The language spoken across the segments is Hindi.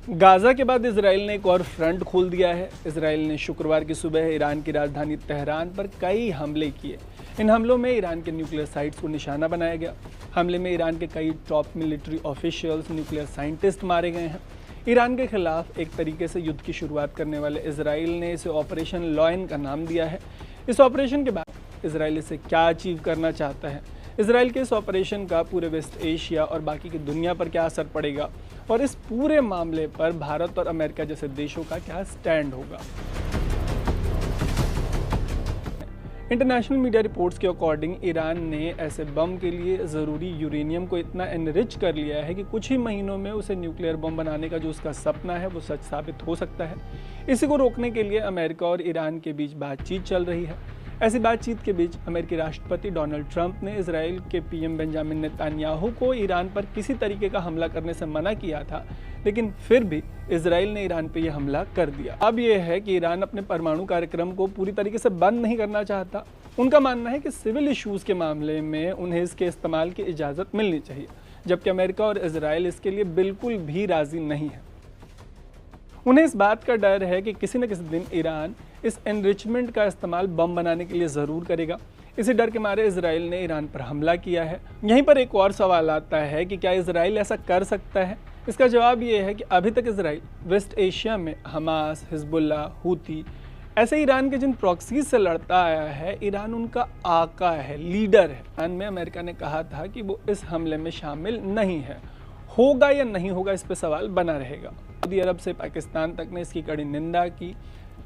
गाजा के बाद इसराइल ने एक और फ्रंट खोल दिया है। इसराइल ने शुक्रवार की सुबह ईरान की राजधानी तेहरान पर कई हमले किए। इन हमलों में ईरान के न्यूक्लियर साइट्स को निशाना बनाया गया। हमले में ईरान के कई top military officials, nuclear scientist मारे गए हैं। ईरान के खिलाफ एक तरीके से युद्ध की शुरुआत करने वाले इसराइल ने इसे ऑपरेशन लॉयन का नाम दिया है। इस ऑपरेशन के बाद इसराइल इसे क्या अचीव करना चाहता है, इसराइल के इस ऑपरेशन का पूरे वेस्ट एशिया और बाकी की दुनिया पर क्या असर पड़ेगा, और इस पूरे मामले पर भारत और अमेरिका जैसे देशों का क्या स्टैंड होगा। इंटरनेशनल मीडिया रिपोर्ट्स के अकॉर्डिंग ईरान ने ऐसे बम के लिए ज़रूरी यूरेनियम को इतना एनरिच कर लिया है कि कुछ ही महीनों में उसे न्यूक्लियर बम बनाने का जो उसका सपना है वो सच साबित हो सकता है। इसी को रोकने के लिए अमेरिका और ईरान के बीच बातचीत चल रही है। ऐसी बातचीत के बीच अमेरिकी राष्ट्रपति डोनाल्ड ट्रंप ने इजराइल के पीएम बेंजामिन नेतन्याहू को ईरान पर किसी तरीके का हमला करने से मना किया था, लेकिन फिर भी इजराइल ने ईरान पर यह हमला कर दिया। अब यह है कि ईरान अपने परमाणु कार्यक्रम को पूरी तरीके से बंद नहीं करना चाहता। उनका मानना है कि सिविल इश्यूज के मामले में उन्हें इसके इस्तेमाल की इजाज़त मिलनी चाहिए, जबकि अमेरिका और इजराइल इसके लिए बिल्कुल भी राजी नहीं है। उन्हें इस बात का डर है कि किसी न किसी दिन ईरान इस एनरिचमेंट का इस्तेमाल बम बनाने के लिए ज़रूर करेगा। इसी डर के मारे इजराइल ने ईरान पर हमला किया है। यहीं पर एक और सवाल आता है कि क्या इजराइल ऐसा कर सकता है। इसका जवाब ये है कि अभी तक इजराइल वेस्ट एशिया में हमास, हिजबुल्लाह, हूती ऐसे ईरान के जिन प्रॉक्सीज से लड़ता आया है, ईरान उनका आका है, लीडर है। ईरान में अमेरिका ने कहा था कि वो इस हमले में शामिल नहीं है। होगा या नहीं होगा, इस पर सवाल बना रहेगा। सऊदी अरब से पाकिस्तान तक ने इसकी कड़ी निंदा की।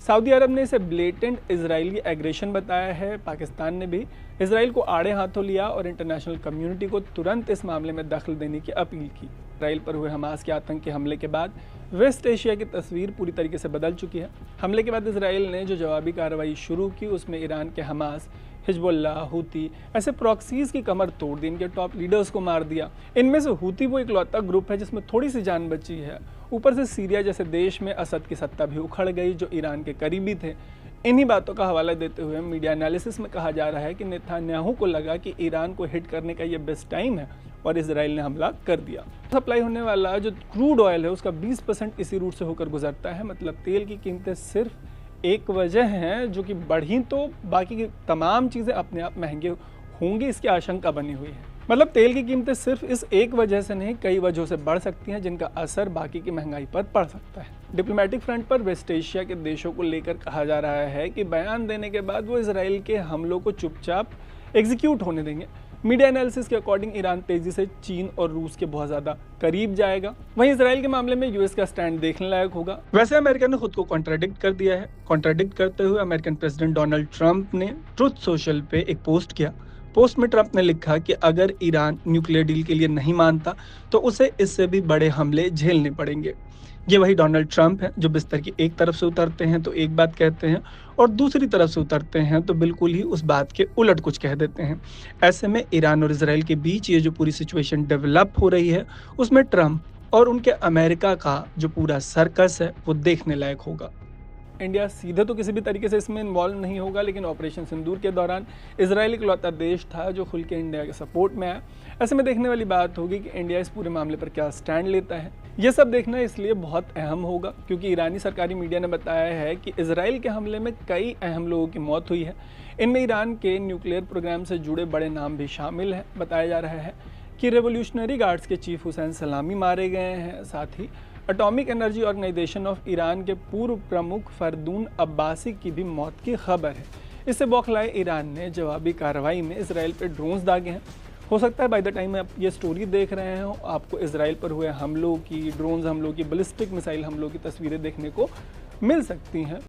सऊदी अरब ने इसे ब्लेटेंट इजरायली एग्रेशन बताया है। पाकिस्तान ने भी इजराइल को आड़े हाथों लिया और इंटरनेशनल कम्युनिटी को तुरंत इस मामले में दखल देने की अपील की। इजराइल पर हुए हमास के आतंकी हमले के बाद वेस्ट एशिया की तस्वीर पूरी तरीके से बदल चुकी है। हमले के बाद इजराइल ने जो जवाबी कार्रवाई शुरू की, उसमें ईरान के हमास, हिजबुल्लाह, हूती ऐसे प्रॉक्सीज की कमर तोड़ दी, इनके टॉप लीडर्स को मार दिया। इनमें से हूती वो इकलौता ग्रुप है जिसमें थोड़ी सी जान बची है। ऊपर से सीरिया जैसे देश में असद की सत्ता भी उखड़ गई, जो ईरान के करीबी थे। इन्हीं बातों का हवाला देते हुए मीडिया एनालिसिस में कहा जा रहा है कि नेतन्याहू को लगा कि ईरान को हिट करने का ये बेस्ट टाइम है और इजराइल ने हमला कर दिया। सप्लाई होने वाला जो क्रूड ऑयल है उसका 20% इसी रूट से होकर गुजरता है। मतलब तेल की कीमतें सिर्फ एक वजह है जो कि बढ़ी तो बाकी की तमाम चीज़ें अपने आप महंगे होंगी, इसकी आशंका बनी हुई है। मतलब तेल की कीमतें सिर्फ इस एक वजह से नहीं, कई वजहों से बढ़ सकती हैं, जिनका असर बाकी की महंगाई पर पड़ सकता है। डिप्लोमेटिक फ्रंट पर वेस्ट एशिया के देशों को लेकर कहा जा रहा है कि बयान देने के बाद वो इसराइल के हमलों को चुपचाप एग्जीक्यूट होने देंगे। मीडिया एनालिसिस के अकॉर्डिंग ईरान तेजी से चीन और रूस के बहुत ज़्यादा करीब जाएगा। वहीं इसराइल के मामले में यूएस का स्टैंड देखने लायक होगा। वैसे अमेरिका ने खुद को कॉन्ट्राडिक्ट कर दिया है। कॉन्ट्राडिक्ट करते हुए अमेरिकन प्रेसिडेंट डोनाल्ड ट्रंप ने ट्रुथ सोशल पे एक पोस्ट किया। पोस्ट में ट्रंप ने लिखा कि अगर ईरान न्यूक्लियर डील के लिए नहीं मानता तो उसे इससे भी बड़े हमले झेलने पड़ेंगे। ये वही डोनाल्ड ट्रंप है जो बिस्तर की एक तरफ से उतरते हैं तो एक बात कहते हैं और दूसरी तरफ से उतरते हैं तो बिल्कुल ही उस बात के उलट कुछ कह देते हैं। ऐसे में ईरान और इजराइल के बीच ये जो पूरी सिचुएशन डेवलप हो रही है, उसमें ट्रंप और उनके अमेरिका का जो पूरा सर्कस है वो देखने लायक होगा। इंडिया सीधे तो किसी भी तरीके से इसमें इन्वॉल्व नहीं होगा, लेकिन ऑपरेशन सिंदूर के दौरान इजराइल इकलौता देश था जो खुल के इंडिया के सपोर्ट में आया। ऐसे में देखने वाली बात होगी कि इंडिया इस पूरे मामले पर क्या स्टैंड लेता है। यह सब देखना इसलिए बहुत अहम होगा क्योंकि ईरानी सरकारी मीडिया ने बताया है कि इजराइल के हमले में कई अहम लोगों की मौत हुई है। इनमें ईरान के न्यूक्लियर प्रोग्राम से जुड़े बड़े नाम भी शामिल हैं। बताया जा रहा है कि रेवोल्यूशनरी गार्ड्स के चीफ हुसैन सलामी मारे गए हैं। साथ ही atomic energy organization of Iran के पूर्व प्रमुख फरदून अब्बासी की भी मौत की खबर है। इससे बौखलाए ईरान ने जवाबी कार्रवाई में इसराइल पर ड्रोन्स दागे हैं। हो सकता है बाय द टाइम आप ये स्टोरी देख रहे हैं आपको इसराइल पर हुए हमलों की, ड्रोन्स हमलों की, बैलिस्टिक मिसाइल हमलों की तस्वीरें देखने को मिल सकती हैं।